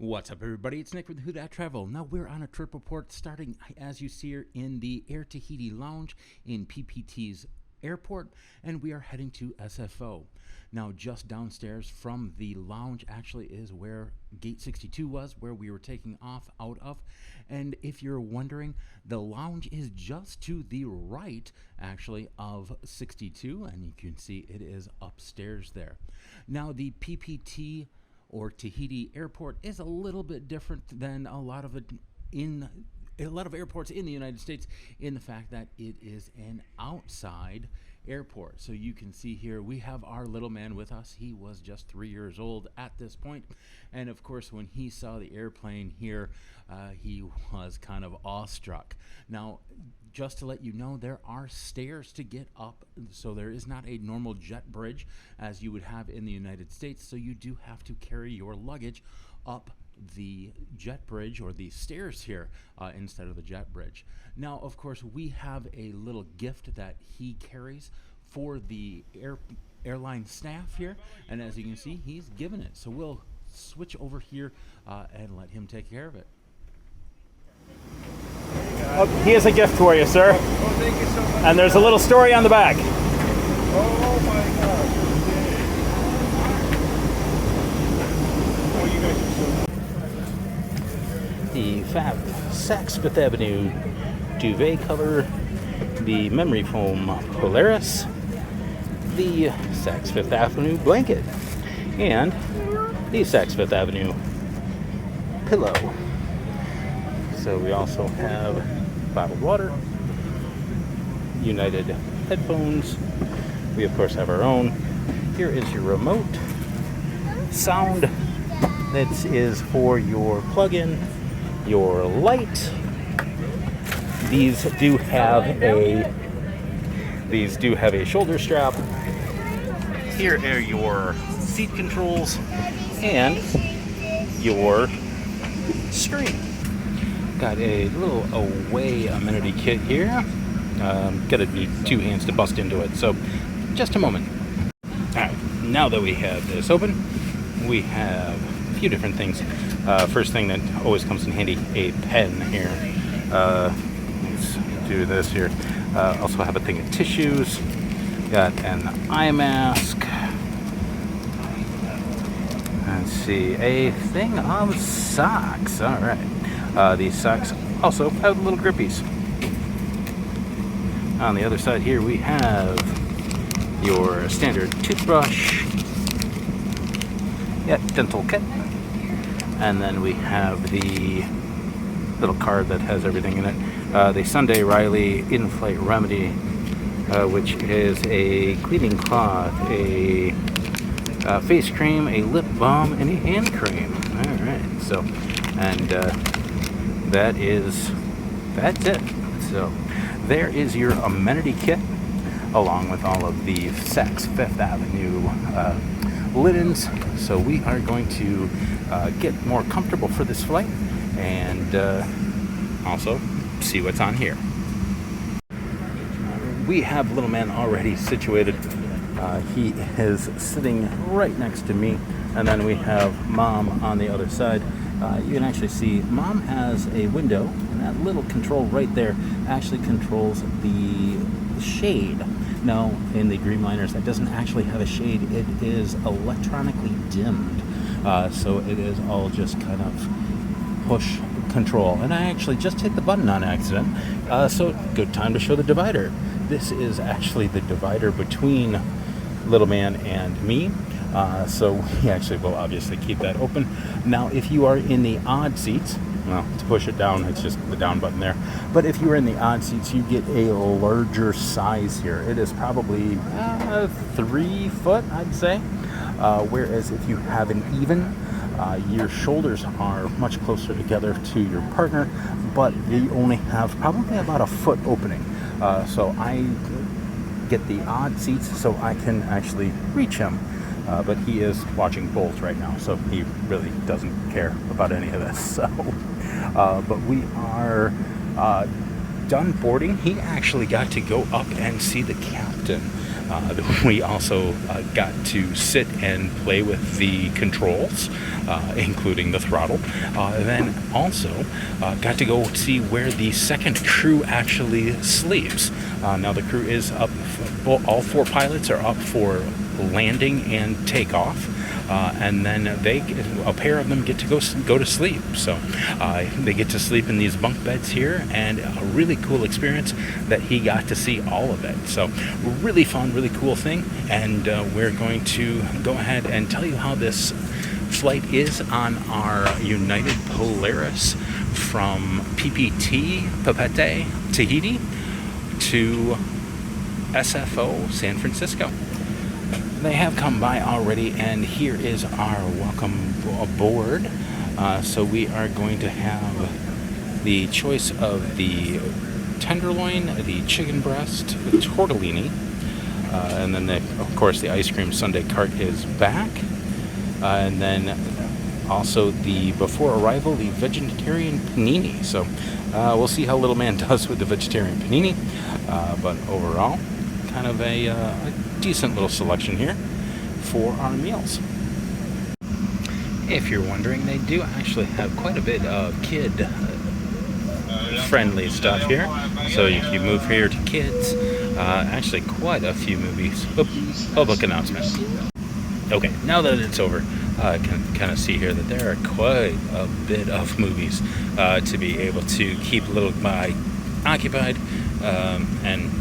What's up, everybody? It's Nick with Who Dat Travel. Now we're on a trip report starting, as you see here, in the Air Tahiti lounge in PPT's airport, and we are heading to SFO. Now, just downstairs from the lounge actually is where Gate 62 was, where we were taking off out of. And if you're wondering, the lounge is just to the right, actually, of 62, and you can see it is upstairs there. Now, the PPT or Tahiti airport is a little bit different than a lot of airports in the United States in the fact that it is an outside airport. So you can see here we have our little man with us. He was just 3 years old at this point, and of course when he saw the airplane here, he was kind of awestruck. Now, just to let you know, there are stairs to get up, so there is not a normal jet bridge as you would have in the United States, so you do have to carry your luggage up the jet bridge or the stairs here instead of the jet bridge. Now, of course, we have a little gift that he carries for the airline staff here, and as you can see, he's given it. So we'll switch over here and let him take care of it. Oh, here's a gift for you, sir. Oh, thank you so much. And there's a little story on the back. Oh my gosh. Oh, you guys are so. The Fab Saks Fifth Avenue duvet cover, the memory foam Polaris, the Saks Fifth Avenue blanket, and the Saks Fifth Avenue pillow. So we also have bottled water, United headphones. We of course have our own. Here is your remote. Sound, that is for your plug-in, your light. These do have a shoulder strap. Here are your seat controls and your screen. Got a little away amenity kit here. Gotta need two hands to bust into it, so just a moment. Alright, now that we have this open, we have a few different things. First thing that always comes in handy, a pen here. Let's do this here. Also have a thing of tissues. Got an eye mask. Let's see, a thing of socks. Alright. These socks also have little grippies. On the other side here we have your standard toothbrush, dental kit, and then we have the little card that has everything in it. The Sunday Riley In-Flight Remedy, which is a cleaning cloth, a face cream, a lip balm, and a hand cream. Alright, so, and that's it. So there is your amenity kit, along with all of the Saks Fifth Avenue linens. So we are going to get more comfortable for this flight and also see what's on here. We have little man already situated. He is sitting right next to me, and then we have mom on the other side. You can actually see mom has a window, and that little control right there actually controls the shade. Now, in the Dreamliners, that doesn't actually have a shade. It is electronically dimmed, so it is all just kind of push control. And I actually just hit the button on accident, so good time to show the divider. This is actually the divider between little man and me. So we actually will obviously keep that open. Now, if you are in the odd seats, well, to push it down, it's just the down button there. But if you're in the odd seats, you get a larger size here. It is probably 3 foot, I'd say. Whereas if you have an even, your shoulders are much closer together to your partner, but you only have probably about a foot opening. So I get the odd seats so I can actually reach him. But he is watching both right now, so he really doesn't care about any of this. So, but we are done boarding, he actually got to go up and see the captain. We also got to sit and play with the controls, including the throttle. Then also got to go see where the second crew actually sleeps. Now the crew is up, all 4 pilots are up for landing and takeoff. And then a pair of them get to go to sleep. So they get to sleep in these bunk beds here, and a really cool experience that he got to see all of it. So really fun, really cool thing. And we're going to go ahead and tell you how this flight is on our United Polaris from PPT, Tahiti, to SFO, San Francisco. They have come by already, and here is our welcome aboard. So we are going to have the choice of the tenderloin, the chicken breast, the tortellini, and then of course the ice cream sundae cart is back, and then also the before arrival the vegetarian panini. So we'll see how little man does with the vegetarian panini, but overall kind of a decent little selection here for our meals. If you're wondering, they do actually have quite a bit of kid friendly stuff here. So if you move here to kids, actually quite a few movies. Public announcement. Okay, now that it's over, I can kind of see here that there are quite a bit of movies to be able to keep little guy occupied, and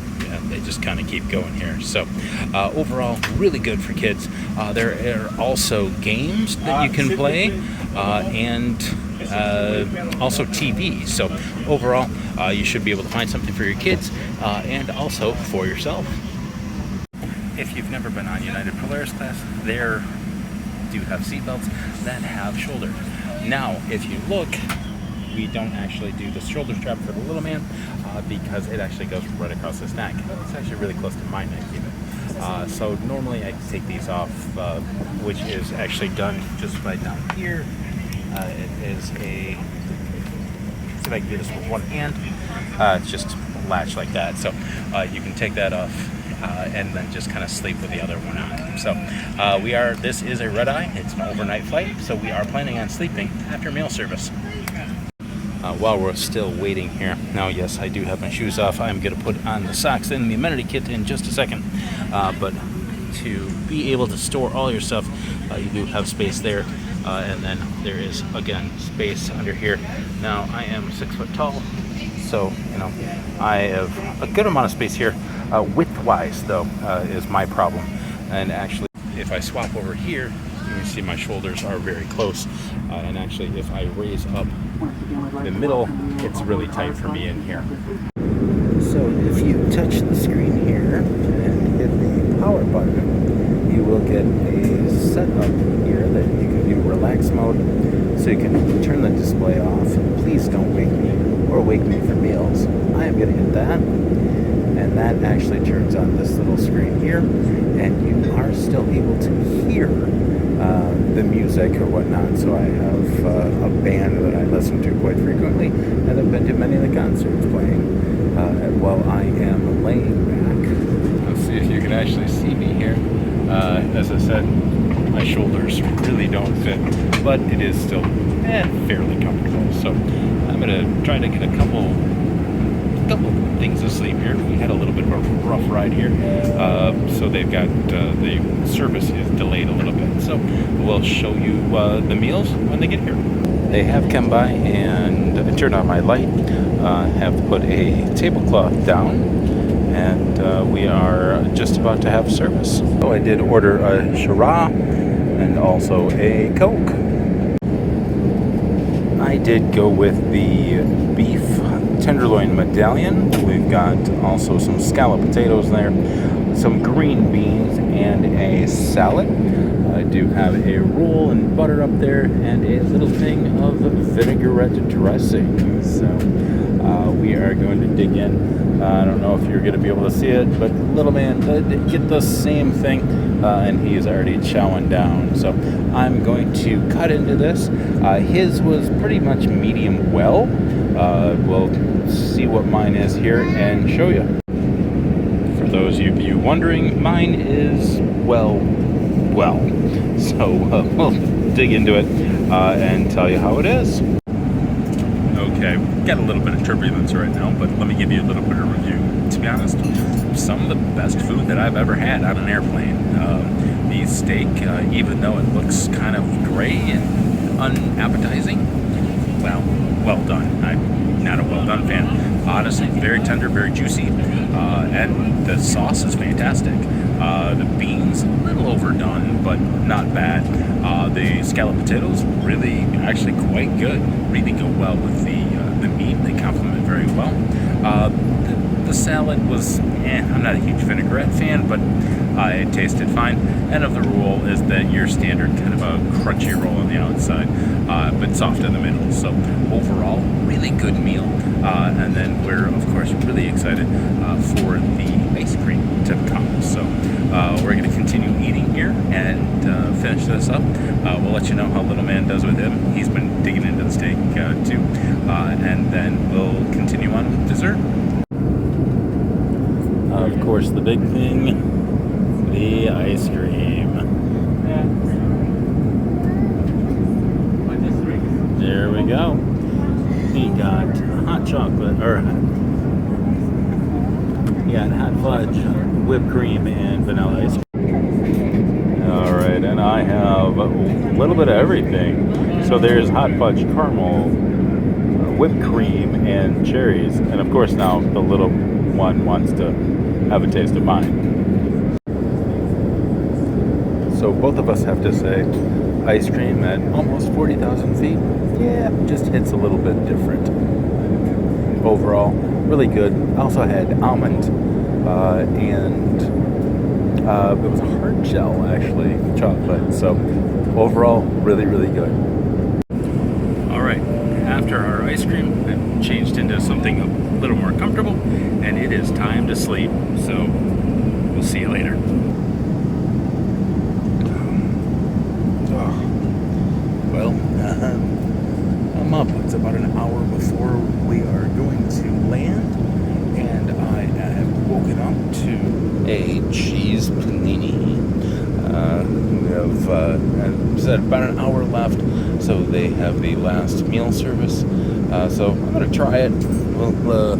they just kind of keep going here. So overall, really good for kids. There are also games that you can play, and also TV. So overall, you should be able to find something for your kids and also for yourself. If you've never been on United Polaris class, there do have seatbelts that have shoulder. Now, if you look, we don't actually do the shoulder strap for the little man because it actually goes right across his neck. It's actually really close to my neck even. So normally I take these off, which is actually done just by down here. It is see if I can do this with one hand. It's just a latch like that. So you can take that off and then just kind of sleep with the other one on. So this is a red eye. It's an overnight flight, so we are planning on sleeping after meal service. While we're still waiting here, now yes, I do have my shoes off. I'm going to put on the socks and the amenity kit in just a second. But to be able to store all your stuff, you do have space there. And then there is, again, space under here. Now, I am 6 foot tall, so, I have a good amount of space here. Width-wise, though, is my problem. And actually, if I swap over here, you can see my shoulders are very close. And actually, if I raise up the middle, it's really tight for me in here. So if you touch the screen here and hit the power button, you will get a setup here that you can do relax mode. So you can turn the display off. Please don't wake me or wake me for meals. I am going to hit that. And that actually turns on this little screen here. And you are still able to hear the music or whatnot. So I have a band that I listen to quite frequently, and I've been to many of the concerts playing while I am laying back. Let's see if you can actually see me here. As I said, my shoulders really don't fit, but it is still fairly comfortable. So I'm going to try to get a couple things to sleep here. We had a little bit of a rough ride here, so they've got the service is delayed a little bit. So we'll show you the meals when they get here. They have come by and turned on my light. Have put a tablecloth down, and we are just about to have service. So I did order a Shiraz and also a Coke. I did go with the beef tenderloin medallion. We've got also some scalloped potatoes there, some green beans, and a salad. I do have a roll and butter up there, and a little thing of vinaigrette dressing. So we are going to dig in. I don't know if you're going to be able to see it, but little man did get the same thing, and he's already chowing down. So I'm going to cut into this. His was pretty much medium well. we'll see what mine is here and show you. For those of you wondering, mine is, well. So we'll dig into it and tell you how it is. Okay, got a little bit of turbulence right now, but let me give you a little bit of review. To be honest, some of the best food that I've ever had on an airplane. The steak, even though it looks kind of gray and unappetizing, well done. I'm not a well done fan. Honestly, very tender, very juicy, and the sauce is fantastic. The beans, a little overdone, but not bad. The scalloped potatoes, really, actually quite good. Really go well with the meat. They complement very well. The salad was, I'm not a huge vinaigrette fan, but it tasted fine. And of the roll is that your standard kind of a crunchy roll on the outside, but soft in the middle. So overall, really good meal. And then we're, of course, really excited for the ice cream to come. So we're going to continue eating here and finish this up. We'll let you know how little man does with him. He's been digging into the steak too. And then we'll continue on with dessert. Of course, the big thing, the ice cream. There we go. He got hot chocolate, or hot fudge, whipped cream, and vanilla ice cream. All right, and I have a little bit of everything. So there's hot fudge, caramel, whipped cream, and cherries. And of course now the little one wants to have a taste of mine. So both of us have to say ice cream at almost 40,000 feet, just hits a little bit different. Overall, really good. I also had almond and it was a hard shell, actually, chocolate. So overall, really, really good. All right, after our ice cream, I've changed into something a little more comfortable, and it is time to sleep. So we'll see you later. Well, I'm up. It's about an hour before we are going to land, and I have woken up to a cheese panini. We have said about an hour left, so they have the last meal service. So I'm gonna try it. Well,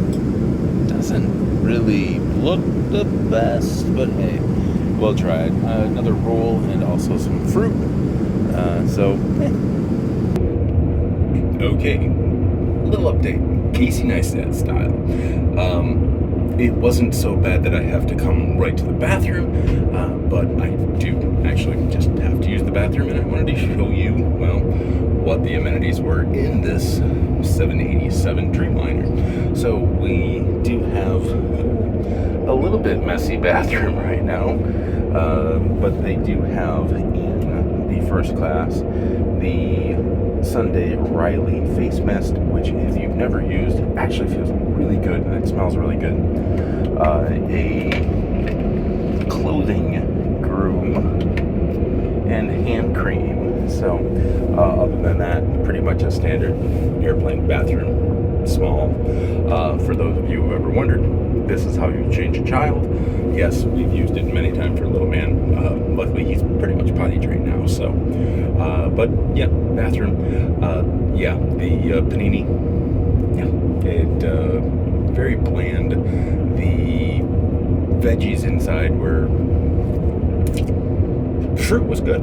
doesn't really look the best, but hey, we'll try it. Another roll and also some fruit. Okay, little update, Casey Neistat style. It wasn't so bad that I have to come right to the bathroom, but I do actually just have to use the bathroom, and I wanted to show you, well, what the amenities were in this 787 Dreamliner. So we do have a little bit messy bathroom right now, but they do have in the first class the Sunday Riley face mist, which if you've never used, it actually feels really good and it smells really good. A clothing groom and hand cream. So other than that, pretty much a standard airplane bathroom, small. For those of you who ever wondered, this is how you change a child. Yes, we've used it many times for little man. Luckily, he's pretty much potty trained now. So, but yeah, bathroom. The panini. Yeah, it very bland. The veggies inside were fruit was good.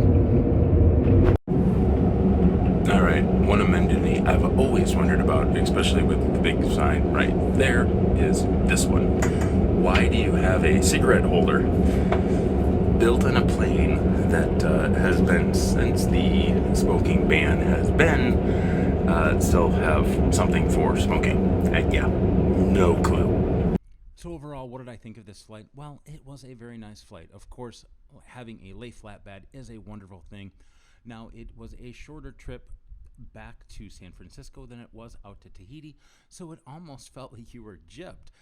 All right, one amenity I've always wondered about, especially with the big sign right there, is this one. Why do you have a cigarette holder built in a plane that has been, since the smoking ban has been, still have something for smoking? No clue. So overall, what did I think of this flight? Well, it was a very nice flight. Of course, having a lay flat bed is a wonderful thing. Now, it was a shorter trip back to San Francisco than it was out to Tahiti, so it almost felt like you were gypped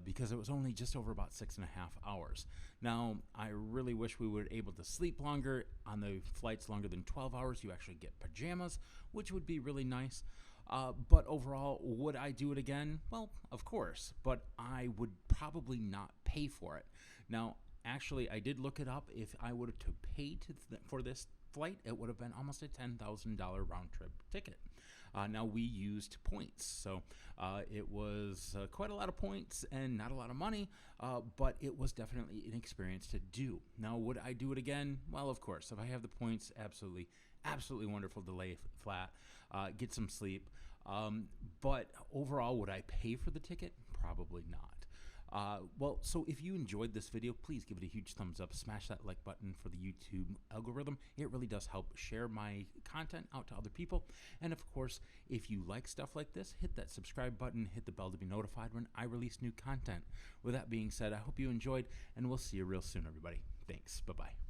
because it was only just over about 6.5 hours. Now, I really wish we were able to sleep longer. On the flights longer than 12 hours, you actually get pajamas, which would be really nice. But overall, would I do it again? Well, of course, but I would probably not pay for it. Now, actually, I did look it up. If I would have to pay for this flight, it would have been almost a $10,000 round trip ticket. Now, we used points, so it was quite a lot of points and not a lot of money, but it was definitely an experience to do. Now, would I do it again? Well, of course. If I have the points, absolutely wonderful to lay flat, get some sleep. But overall, would I pay for the ticket? Probably not. Well, so if you enjoyed this video, please give it a huge thumbs up. Smash that like button for the YouTube algorithm. It really does help share my content out to other people. And of course, if you like stuff like this, hit that subscribe button, hit the bell to be notified when I release new content. With that being said, I hope you enjoyed, and we'll see you real soon, everybody. Thanks. Bye-bye.